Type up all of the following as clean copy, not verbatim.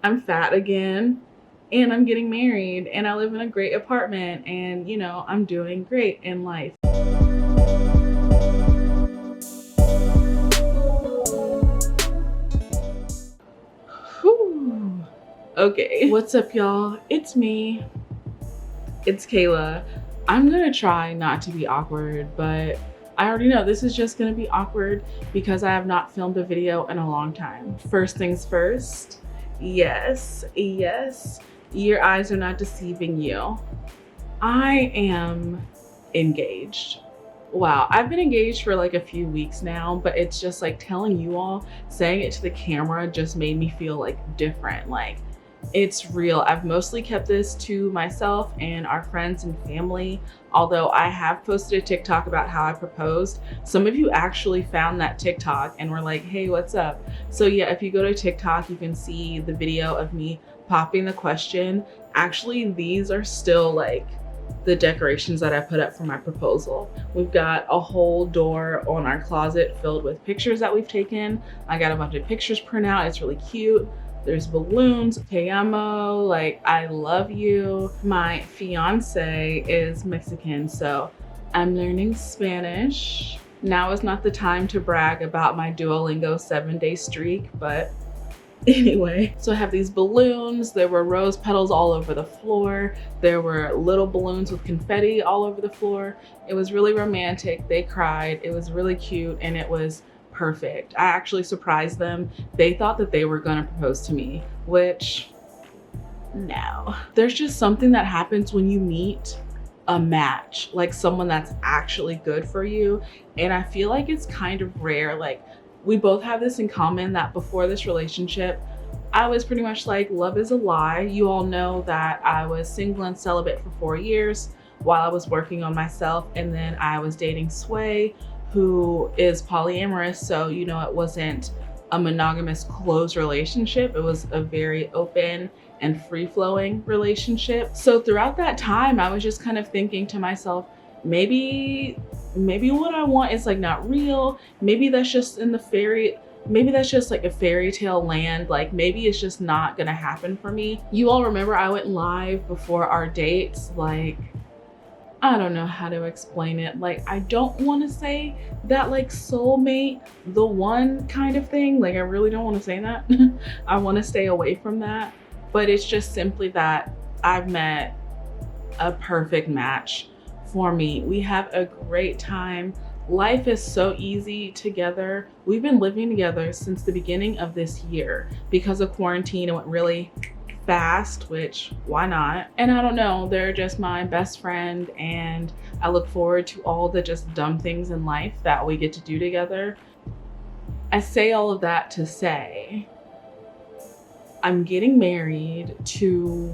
I'm fat again, and I'm getting married, and I live in a great apartment, and you know, I'm doing great in life. Whew. Okay, what's up, y'all? It's me. It's Kayla. I'm gonna try not to be awkward, but I already know this is just gonna be awkward because I have not filmed a video in a long time. First things first, yes, your eyes are not deceiving you. I am engaged. Wow, I've been engaged for like a few weeks now, but it's just like telling you all, saying it to the camera just made me feel like different. Like, it's real. I've mostly kept this to myself and our friends and family, although I have posted a TikTok about how I proposed. Some of you actually found that TikTok and were like, hey, what's up? So yeah, if you go to TikTok, you can see the video of me popping the question. Actually, these are still like the decorations that I put up for my proposal. We've got a whole door on our closet filled with pictures that we've taken. I got a bunch of pictures printed out. It's really cute. There's balloons, te amo, like I love you. My fiance is Mexican, so I'm learning Spanish. Now is not the time to brag about my Duolingo 7-day streak, but anyway. So I have these balloons. There were rose petals all over the floor. There were little balloons with confetti all over the floor. It was really romantic. They cried. It was really cute, and it was perfect. I actually surprised them. They thought that they were gonna propose to me, which no. There's just something that happens when you meet a match, like someone that's actually good for you. And I feel like it's kind of rare. Like, we both have this in common, that before this relationship, I was pretty much like, love is a lie. You all know that I was single and celibate for 4 years while I was working on myself. And then I was dating Sway, who is polyamorous. So, you know, it wasn't a monogamous closed relationship. It was a very open and free-flowing relationship. So throughout that time, I was just kind of thinking to myself, maybe what I want is like not real. Maybe that's just maybe that's just like a fairy tale land. Like, maybe it's just not gonna happen for me. You all remember I went live before our dates. Like, I don't know how to explain it. Like, I don't want to say that like soulmate, the one kind of thing. Like, I really don't want to say that. I want to stay away from that. But it's just simply that I've met a perfect match for me. We have a great time. Life is so easy together. We've been living together since the beginning of this year. Because of quarantine, it went really fast, which why not? And I don't know, they're just my best friend, and I look forward to all the just dumb things in life that we get to do together. I say all of that to say I'm getting married to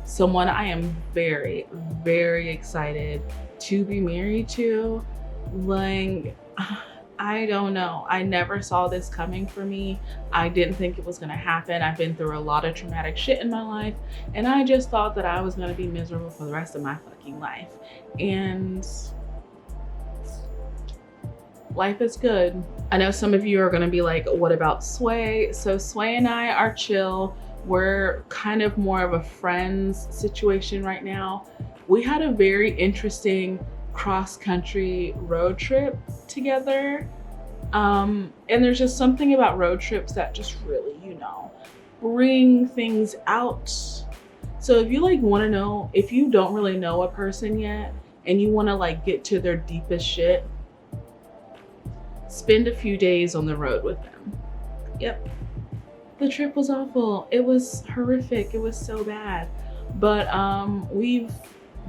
someone I am very, very excited to be married to. Like, I don't know. I never saw this coming for me. I didn't think it was gonna happen. I've been through a lot of traumatic shit in my life, and I just thought that I was gonna be miserable for the rest of my fucking life. And life is good. I know some of you are gonna be like, what about Sway? So Sway and I are chill. We're kind of more of a friends situation right now. We had a very interesting cross-country road trip together. And there's just something about road trips that just really, you know, bring things out. So if you like want to know, if you don't really know a person yet and you want to like get to their deepest shit, spend a few days on the road with them. Yep. The trip was awful. It was horrific. It was so bad. But we've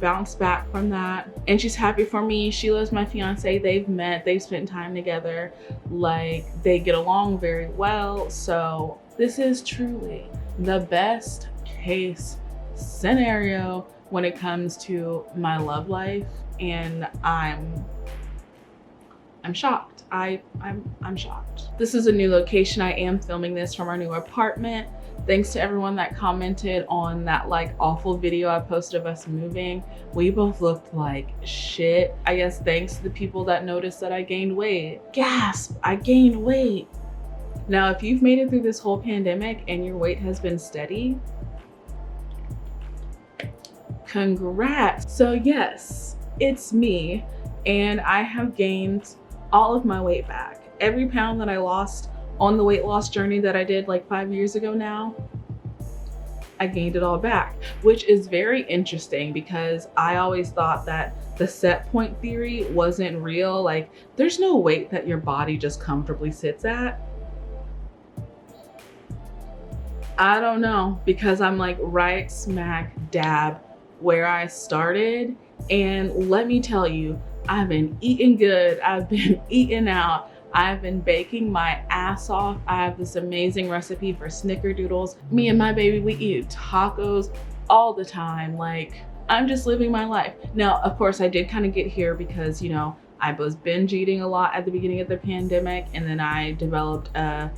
bounced back from that, and she's happy for me. Sheila's my fiance. They've met, they've spent time together, like they get along very well. So this is truly the best case scenario when it comes to my love life, and I'm shocked. I'm shocked. This is a new location. I am filming this from our new apartment. Thanks to everyone that commented on that like awful video I posted of us moving. We both looked like shit. I guess thanks to the people that noticed that I gained weight. Gasp, I gained weight. Now, if you've made it through this whole pandemic and your weight has been steady, congrats. So yes, it's me, and I have gained all of my weight back. Every pound that I lost on the weight loss journey that I did like 5 years ago now, I gained it all back, which is very interesting because I always thought that the set point theory wasn't real. Like, there's no weight that your body just comfortably sits at. I don't know, because I'm like right smack dab where I started. And let me tell you, I've been eating good. I've been eating out. I've been baking my ass off. I have this amazing recipe for snickerdoodles. Me and my baby, we eat tacos all the time. Like, I'm just living my life. Now, of course, I did kind of get here because, you know, I was binge eating a lot at the beginning of the pandemic, and then I developed a,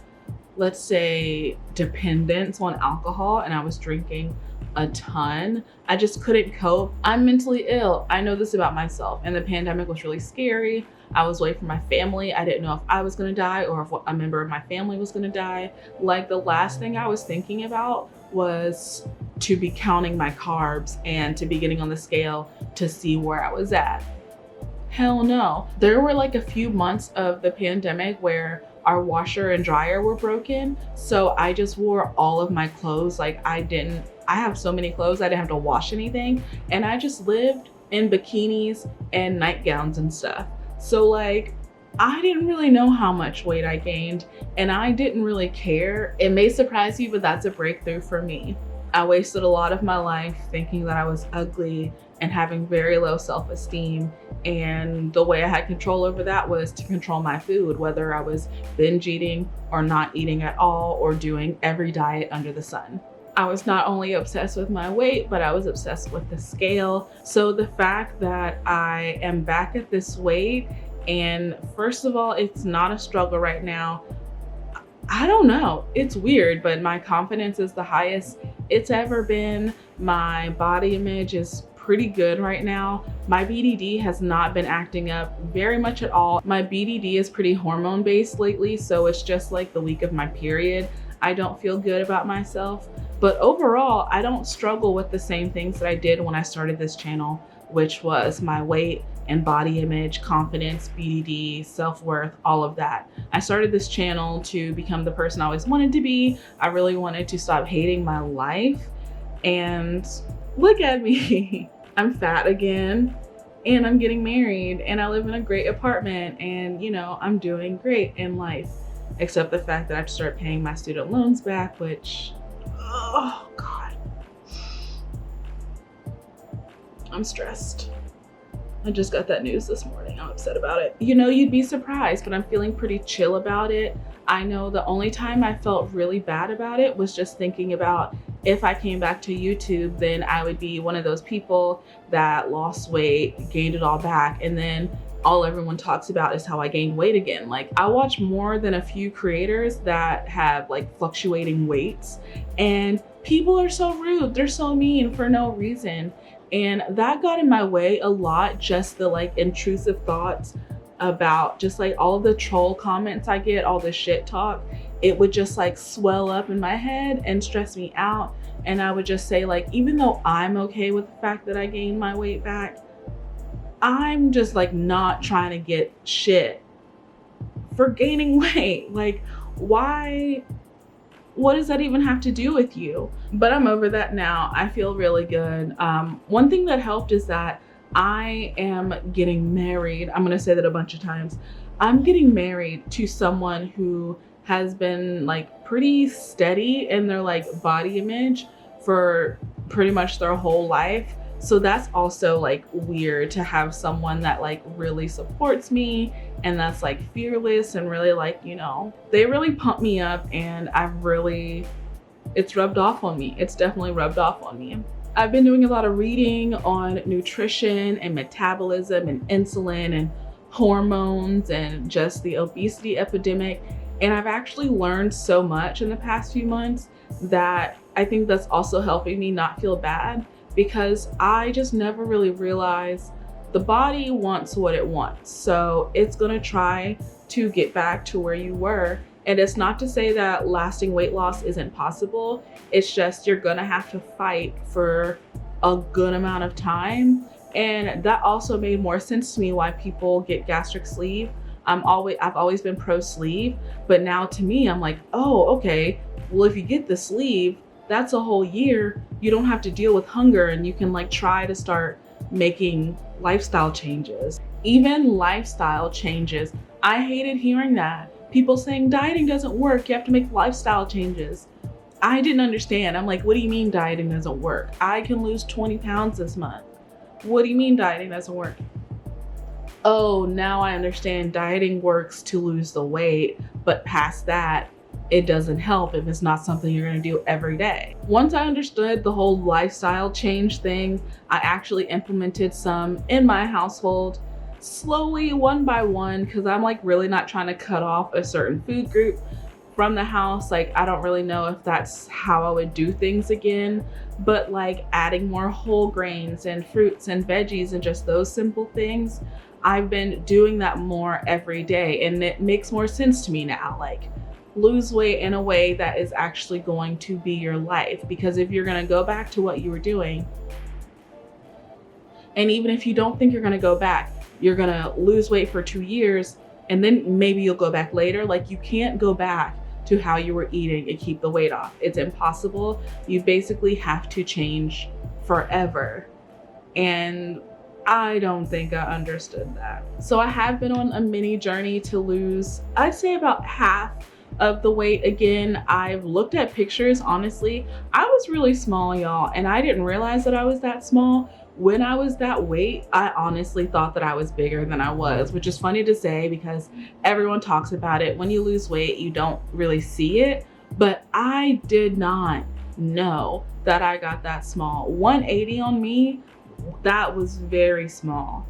let's say, dependence on alcohol, and I was drinking a ton. I just couldn't cope. I'm mentally ill. I know this about myself, and the pandemic was really scary. I was away from my family. I didn't know if I was gonna die or if a member of my family was gonna die. Like, the last thing I was thinking about was to be counting my carbs and to be getting on the scale to see where I was at. Hell no. There were like a few months of the pandemic where our washer and dryer were broken. So I just wore all of my clothes. Like, I have so many clothes, I didn't have to wash anything. And I just lived in bikinis and nightgowns and stuff. So like, I didn't really know how much weight I gained, and I didn't really care. It may surprise you, but that's a breakthrough for me. I wasted a lot of my life thinking that I was ugly and having very low self-esteem. And the way I had control over that was to control my food, whether I was binge eating or not eating at all or doing every diet under the sun. I was not only obsessed with my weight, but I was obsessed with the scale. So the fact that I am back at this weight, and first of all, it's not a struggle right now. I don't know, it's weird, but my confidence is the highest it's ever been. My body image is pretty good right now. My BDD has not been acting up very much at all. My BDD is pretty hormone based lately, so it's just like the week of my period. I don't feel good about myself, but overall, I don't struggle with the same things that I did when I started this channel, which was my weight and body image, confidence, BDD, self-worth, all of that. I started this channel to become the person I always wanted to be. I really wanted to stop hating my life, and look at me. I'm fat again, and I'm getting married, and I live in a great apartment, and you know, I'm doing great in life, except the fact that I have to start paying my student loans back, which, oh God. I'm stressed. I just got that news this morning. I'm upset about it. You know, you'd be surprised, but I'm feeling pretty chill about it. I know the only time I felt really bad about it was just thinking about if I came back to YouTube, then I would be one of those people that lost weight, gained it all back, and then all everyone talks about is how I gained weight again. Like, I watch more than a few creators that have like fluctuating weights, and people are so rude. They're so mean for no reason. And that got in my way a lot, just the like intrusive thoughts about just like all the troll comments I get, all the shit talk. It would just like swell up in my head and stress me out. And I would just say, like, even though I'm okay with the fact that I gained my weight back, I'm just like not trying to get shit for gaining weight. Like, why? What does that even have to do with you? But I'm over that now. I feel really good. One thing that helped is that I am getting married. I'm gonna say that a bunch of times. I'm getting married to someone who has been like pretty steady in their like body image for pretty much their whole life. So that's also like weird to have someone that like really supports me and that's like fearless and really like, you know, they really pump me up, and it's rubbed off on me. It's definitely rubbed off on me. I've been doing a lot of reading on nutrition and metabolism and insulin and hormones and just the obesity epidemic. And I've actually learned so much in the past few months that I think that's also helping me not feel bad, because I just never really realized the body wants what it wants. So it's gonna try to get back to where you were. And it's not to say that lasting weight loss isn't possible. It's just you're gonna have to fight for a good amount of time. And that also made more sense to me why people get gastric sleeve. I've always been pro sleeve, but now to me, I'm like, oh, okay, well, if you get the sleeve, that's a whole year. You don't have to deal with hunger, and you can like try to start making lifestyle changes. Even lifestyle changes. I hated hearing that. People saying dieting doesn't work, you have to make lifestyle changes. I didn't understand. I'm like, what do you mean dieting doesn't work? I can lose 20 pounds this month. What do you mean dieting doesn't work? Oh, now I understand dieting works to lose the weight, but past that, it doesn't help if it's not something you're gonna do every day. Once I understood the whole lifestyle change thing, I actually implemented some in my household slowly, one by one, because I'm like really not trying to cut off a certain food group from the house. Like, I don't really know if that's how I would do things again, but like adding more whole grains and fruits and veggies and just those simple things, I've been doing that more every day, and it makes more sense to me now. Like, lose weight in a way that is actually going to be your life, because if you're going to go back to what you were doing, and even if you don't think you're going to go back, you're going to lose weight for 2 years and then maybe you'll go back later. Like, you can't go back to how you were eating and keep the weight off. It's impossible. You basically have to change forever. And I don't think I understood that. So I have been on a mini journey to lose, I'd say, about half of the weight again. I've looked at pictures. Honestly, I was really small, y'all, and I didn't realize that I was that small. When I was that weight, I honestly thought that I was bigger than I was, which is funny to say because everyone talks about it. When you lose weight, you don't really see it, but I did not know that I got that small. 180 on me, that was very small.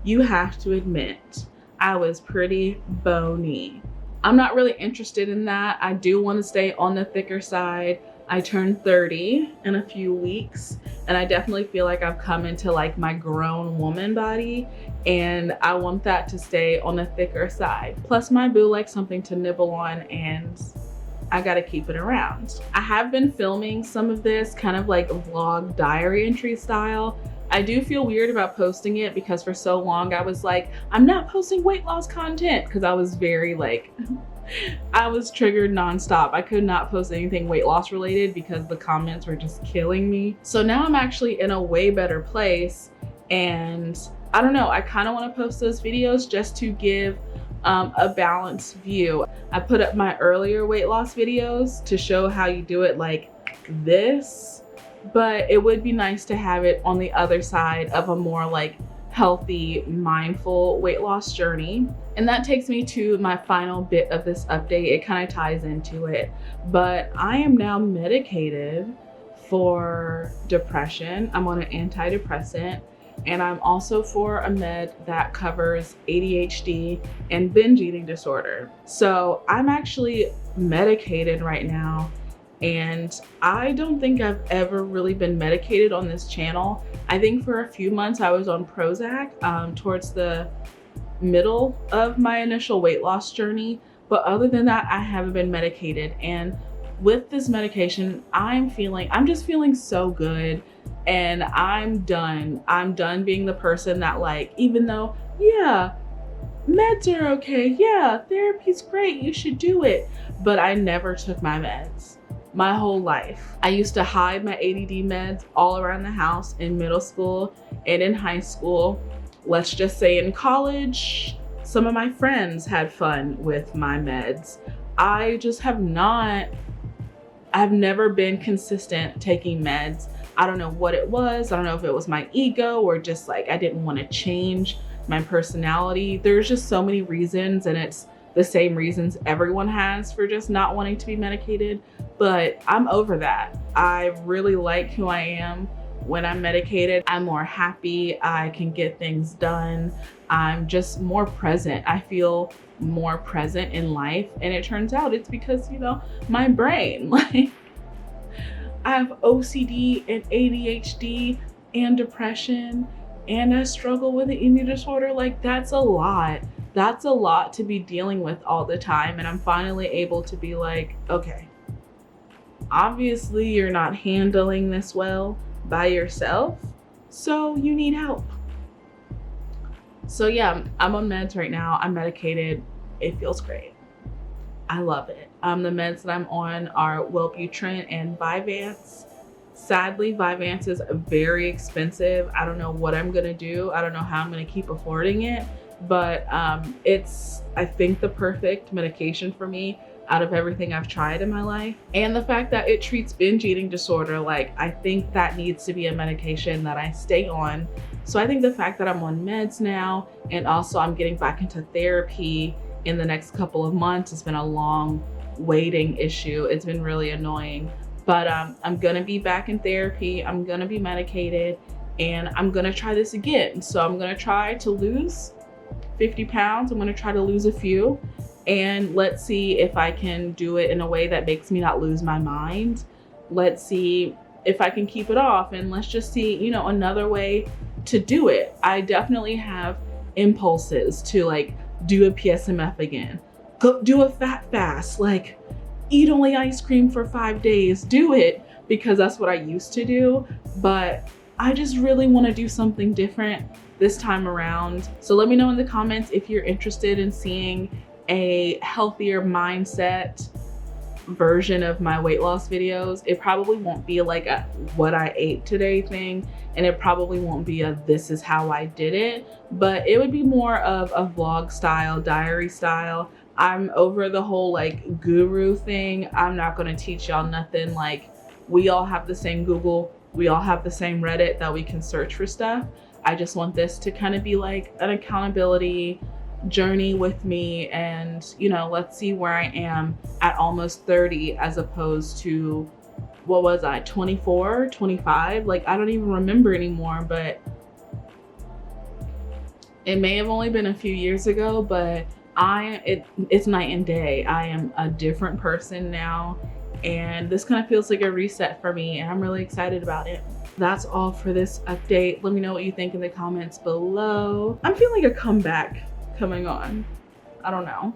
You have to admit, I was pretty bony. I'm not really interested in that. I do want to stay on the thicker side. I turned 30 in a few weeks, and I definitely feel like I've come into like my grown woman body, and I want that to stay on the thicker side. Plus my boo likes something to nibble on, and I gotta keep it around. I have been filming some of this kind of like vlog diary entry style. I do feel weird about posting it because for so long I was like, I'm not posting weight loss content, because I was very like, I was triggered nonstop. I could not post anything weight loss related because the comments were just killing me. So now I'm actually in a way better place, and I don't know, I kind of want to post those videos just to give a balanced view. I put up my earlier weight loss videos to show how you do it like this, but it would be nice to have it on the other side of a more like healthy, mindful weight loss journey. And that takes me to my final bit of this update. It kind of ties into it, but I am now medicated for depression. I'm on an antidepressant, and I'm also for a med that covers ADHD and binge eating disorder. So I'm actually medicated right now, and I don't think I've ever really been medicated on this channel. I think for a few months I was on Prozac towards the middle of my initial weight loss journey, but other than that, I haven't been medicated. And with this medication, I'm just feeling so good, and I'm done being the person that like, even though, yeah, meds are okay, yeah, therapy's great, you should do it, but I never took my meds my whole life. I used to hide my ADD meds all around the house in middle school and in high school. Let's just say in college, some of my friends had fun with my meds. I've never been consistent taking meds. I don't know what it was. I don't know if it was my ego or just like I didn't want to change my personality. There's just so many reasons, and it's the same reasons everyone has for just not wanting to be medicated, but I'm over that. I really like who I am when I'm medicated. I'm more happy, I can get things done, I'm just more present. I feel more present in life, and it turns out it's because, you know, my brain, like, I have OCD and ADHD and depression, and I struggle with an eating disorder. Like, that's a lot. that's a lot to be dealing with all the time. And I'm finally able to be like, okay, obviously you're not handling this well by yourself, so you need help. So yeah, I'm on meds right now. I'm medicated. It feels great. I love it. The meds that I'm on are Wellbutrin and Vyvanse. Sadly, Vyvanse is very expensive. I don't know what I'm gonna do. I don't know how I'm gonna keep affording it, but it's, I think, the perfect medication for me out of everything I've tried in my life. And the fact that it treats binge eating disorder, like, I think that needs to be a medication that I stay on. So I think the fact that I'm on meds now, and also I'm getting back into therapy in the next couple of months, it's been a long waiting issue. It's been really annoying, but I'm gonna be back in therapy. I'm gonna be medicated, and I'm gonna try this again. So I'm gonna try to lose 50 pounds. I'm gonna try to lose a few, and let's see if I can do it in a way that makes me not lose my mind. Let's see if I can keep it off, and let's just see, you know, another way to do it. I definitely have impulses to like do a PSMF again, go do a fat fast, like eat only ice cream for 5 days, do it, because that's what I used to do. But I just really want to do something different this time around. So let me know in the comments if you're interested in seeing a healthier mindset version of my weight loss videos. It probably won't be like a what I ate today thing, and it probably won't be a this is how I did it, but it would be more of a vlog style, diary style. I'm over the whole like guru thing. I'm not gonna teach y'all nothing. Like, we all have the same Google, we all have the same Reddit that we can search for stuff. I just want this to kind of be like an accountability journey with me, and you know, let's see where I am at almost 30 as opposed to, what was I, 24, 25? Like, I don't even remember anymore, but it may have only been a few years ago, but it's night and day. I am a different person now, and this kind of feels like a reset for me, and I'm really excited about it. That's all for this update. Let me know what you think in the comments below. I'm feeling like a comeback coming on. I don't know.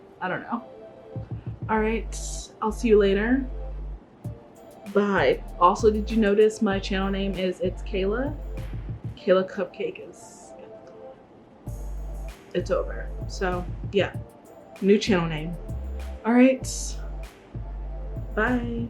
All right, I'll see you later. Bye. Also, did you notice my channel name is It's Kayla? Kayla Cupcake is, it's over. So yeah, new channel name. All right, bye.